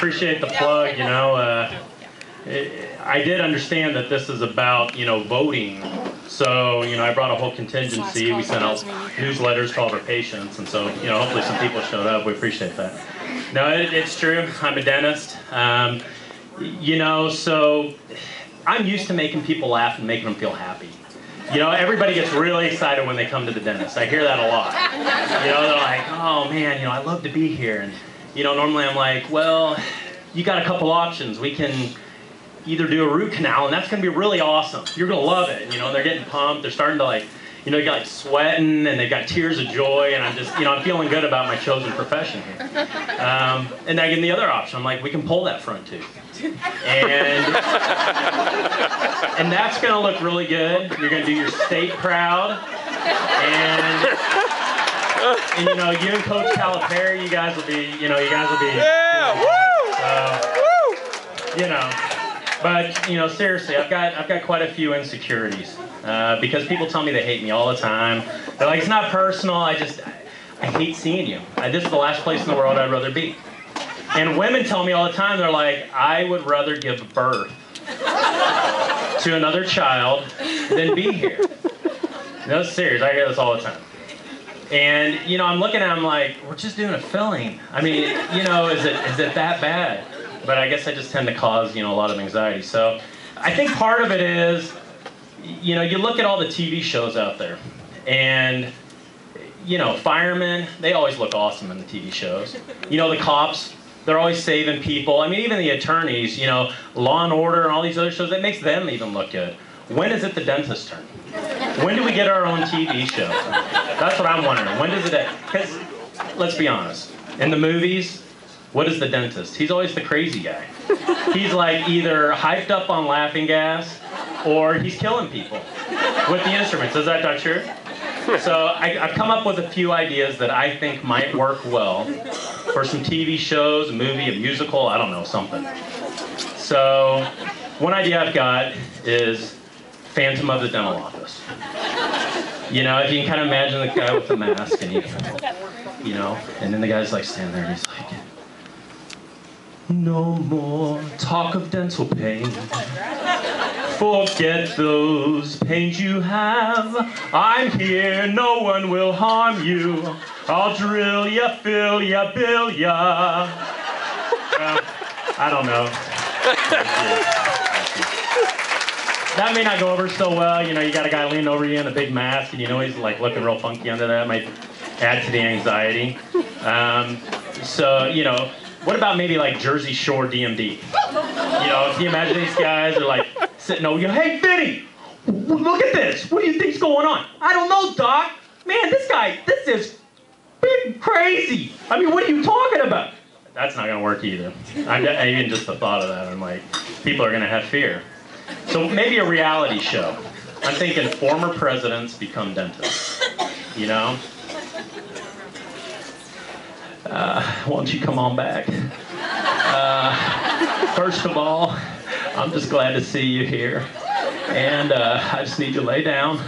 appreciate the plug. You know, I did understand that this is about, you know, voting. So, you know, I brought a whole contingency. We sent out newsletters to all of our patients, and so, you know, hopefully some people showed up. We appreciate that. No, it's true. I'm a dentist. You know, so I'm used to making people laugh and making them feel happy. You know, everybody gets really excited when they come to the dentist. I hear that a lot. You know, they're like, oh man, you know, I love to be here. And, you know, normally I'm like, well, you got a couple options. We can either do a root canal, and that's going to be really awesome. You're going to love it. You know, they're getting pumped. They're starting to, like, you know, you got like sweating, and they've got tears of joy, and I'm just, you know, I'm feeling good about my chosen profession here. And then the other option, I'm like, we can pull that front tooth. And that's going to look really good. You're going to do your state proud. And you know, you and Coach Calipari, you guys will be, yeah, woo! So, you know, but, you know, seriously, I've got quite a few insecurities. Because people tell me they hate me all the time. They're like, it's not personal, I hate seeing you. This is the last place in the world I'd rather be. And women tell me all the time, they're like, I would rather give birth to another child than be here. No, serious, I hear this all the time. And, you know, I'm looking at them like, we're just doing a filling. I mean, you know, is it that bad? But I guess I just tend to cause, you know, a lot of anxiety. So I think part of it is, you know, you look at all the TV shows out there, and, you know, firemen, they always look awesome in the TV shows. You know, the cops, they're always saving people. I mean, even the attorneys, you know, Law and Order and all these other shows, that makes them even look good. When is it the dentist's turn? When do we get our own TV show? That's what I'm wondering. When does it, because let's be honest, in the movies, what is the dentist? He's always the crazy guy. He's like either hyped up on laughing gas, or he's killing people with the instruments. Is that not true? So I've come up with a few ideas that I think might work well for some TV shows, a movie, a musical, I don't know, something. So one idea I've got is Phantom of the Dental Office. You know, if you can kind of imagine the guy with the mask, and you know, and then the guy's like standing there and he's like, no more talk of dental pain. Forget those pains you have. I'm here, no one will harm you. I'll drill ya, fill ya, bill ya. I don't know. That may not go over so well. You know, you got a guy leaning over you in a big mask, and you know he's like looking real funky under that. Might add to the anxiety. So, you know, what about maybe like Jersey Shore DMD? You know, can you imagine these guys are like sitting over you, hey Vinny, look at this. What do you think's going on? I don't know, Doc. Man, this is big crazy. I mean, what are you talking about? That's not gonna work either. Even just the thought of that, I'm like, people are gonna have fear. So maybe a reality show. I'm thinking former presidents become dentists, you know? Why don't you come on back? First of all, I'm just glad to see you here. And I just need you to lay down.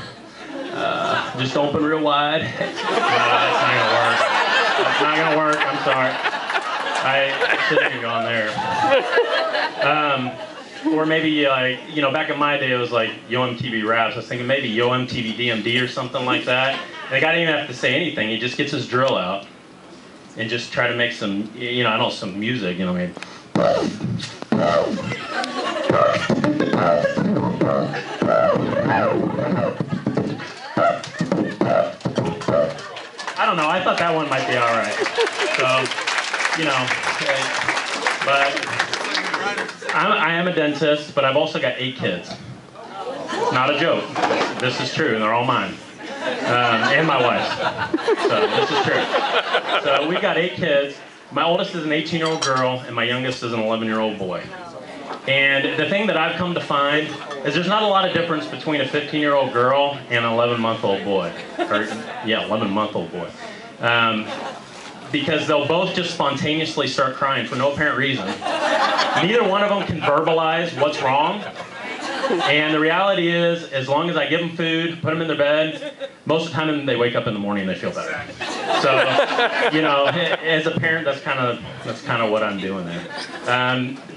Just open real wide. No, that's not gonna work. That's not gonna work, I'm sorry. I shouldn't have gone there. Or maybe, like, you know, back in my day it was like Yo MTV Raps. I was thinking maybe Yo MTV DMD or something like that. And the guy didn't even have to say anything. He just gets his drill out and just try to make some, you know, I don't know, some music, you know what I mean? I don't know, I thought that one might be all right. So, you know, but I am a dentist, but I've also got 8 kids. Not a joke. This is true, and they're all mine. And my wife's. So this is true. So we've got 8 kids. My oldest is an 18-year-old girl, and my youngest is an 11-year-old boy. And the thing that I've come to find is there's not a lot of difference between a 15-year-old girl and an 11-month-old boy. Or, yeah, 11-month-old boy. Because they'll both just spontaneously start crying for no apparent reason. Neither one of them can verbalize what's wrong. And the reality is, as long as I give them food, put them in their bed, most of the time they wake up in the morning and they feel better. So, you know, as a parent, that's kind of what I'm doing there.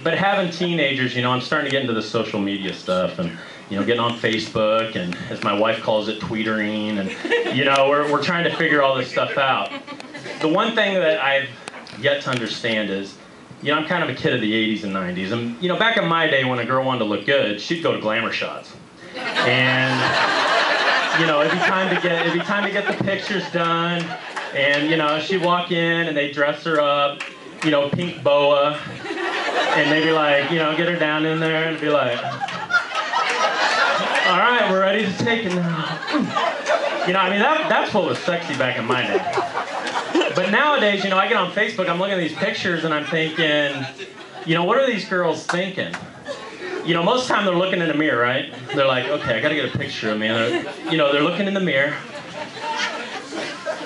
But having teenagers, you know, I'm starting to get into the social media stuff, and you know, getting on Facebook, and as my wife calls it, tweetering, and you know, we're trying to figure all this stuff out. The one thing that I've yet to understand is, you know, I'm kind of a kid of the 80s and 90s, and you know, back in my day when a girl wanted to look good, she'd go to glamour shots, and you know, it'd be time to get the pictures done, and you know, she'd walk in and they'd dress her up, you know, pink boa, and they'd be like, you know, get her down in there and be like, all right, we're ready to take it now. You know, I mean, that's what was sexy back in my day. But nowadays, you know, I get on Facebook, I'm looking at these pictures, and I'm thinking, you know, what are these girls thinking? You know, most of the time they're looking in the mirror, right? They're like, okay, I gotta get a picture of me. You know, they're looking in the mirror.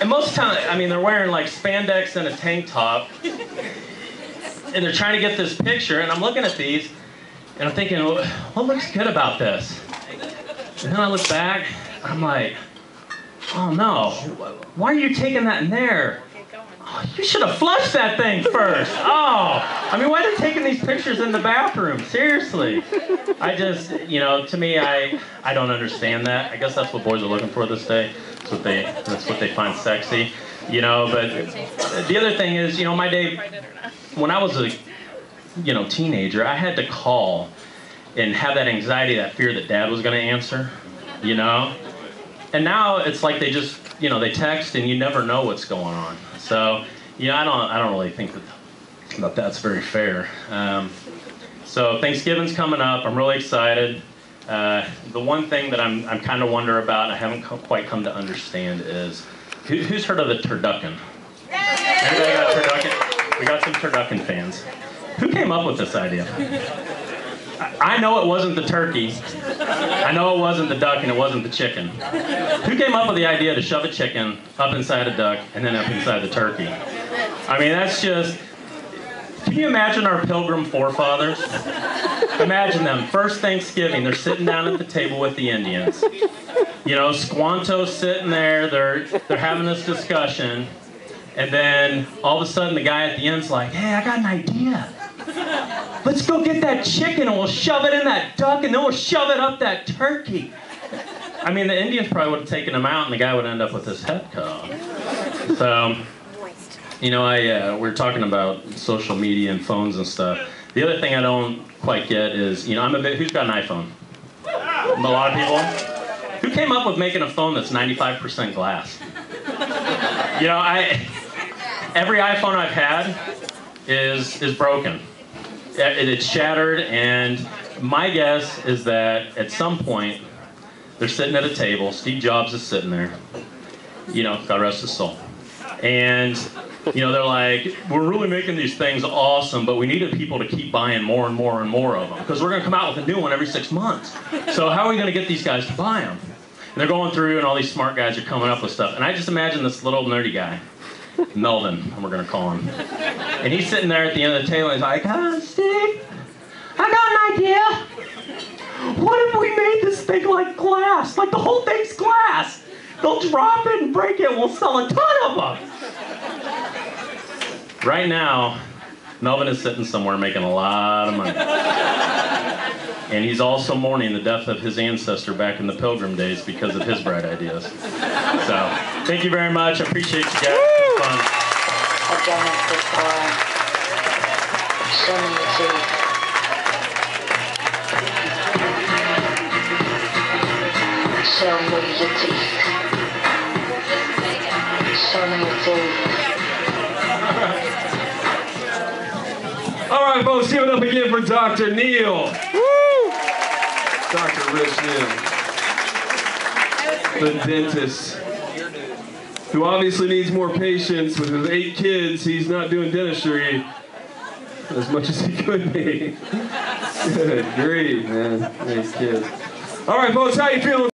And most of the time, I mean, they're wearing like spandex and a tank top, and they're trying to get this picture, and I'm looking at these, and I'm thinking, well, what looks good about this? And then I look back, and I'm like, oh no, why are you taking that in there? Oh, you should have flushed that thing first. Oh, I mean, why are they taking these pictures in the bathroom? Seriously. I just, you know, to me, I don't understand that. I guess that's what boys are looking for this day. That's what they find sexy, you know. But the other thing is, you know, my day, when I was a, you know, teenager, I had to call and have that anxiety, that fear that dad was going to answer, you know. And now it's like they just, you know, they text and you never know what's going on. So, you know, I don't really think that that's very fair. So Thanksgiving's coming up. I'm really excited. The one thing that I'm kind of wondering about, and I haven't quite come to understand, is who's heard of the turducken? Anybody got turducken? We got some turducken fans. Who came up with this idea? I know it wasn't the turkey. I know it wasn't the duck, and it wasn't the chicken. Who came up with the idea to shove a chicken up inside a duck and then up inside the turkey? I mean, that's just... Can you imagine our pilgrim forefathers? Imagine them, first Thanksgiving, they're sitting down at the table with the Indians. You know, Squanto's sitting there, they're having this discussion, and then all of a sudden the guy at the end's like, hey, I got an idea. Let's go get that chicken and we'll shove it in that duck and then we'll shove it up that turkey. I mean, the Indians probably would have taken him out and the guy would end up with his head cut off. So, you know, we're talking about social media and phones and stuff. The other thing I don't quite get is, you know, who's got an iPhone? A lot of people. Who came up with making a phone that's 95% glass? You know, every iPhone I've had is broken. It's shattered, and my guess is that at some point they're sitting at a table. Steve Jobs is sitting there, you know, God rest his soul, and you know, they're like, we're really making these things awesome, but we needed people to keep buying more and more and more of them because we're going to come out with a new one every 6 months. So how are we going to get these guys to buy them? And they're going through, and all these smart guys are coming up with stuff, and I just imagine this little nerdy guy, Melvin, we're going to call him. And he's sitting there at the end of the table and he's like, Steve, I got an idea. What if we made this thing like glass? Like the whole thing's glass. They'll drop it and break it and we'll sell a ton of them. Right now, Melvin is sitting somewhere making a lot of money. And he's also mourning the death of his ancestor back in the Pilgrim days because of his bright ideas. So, thank you very much. I appreciate you guys. It's fun. Again, it's this show me your teeth. Show me your teeth. Show me your teeth. All right, folks, give it up again for Dr. Neal. Woo! Dr. Rich Neal, the dentist, who obviously needs more patience. With his 8 kids, he's not doing dentistry as much as he could be. Good grief, man. 8 kids. All right, folks, how you feeling?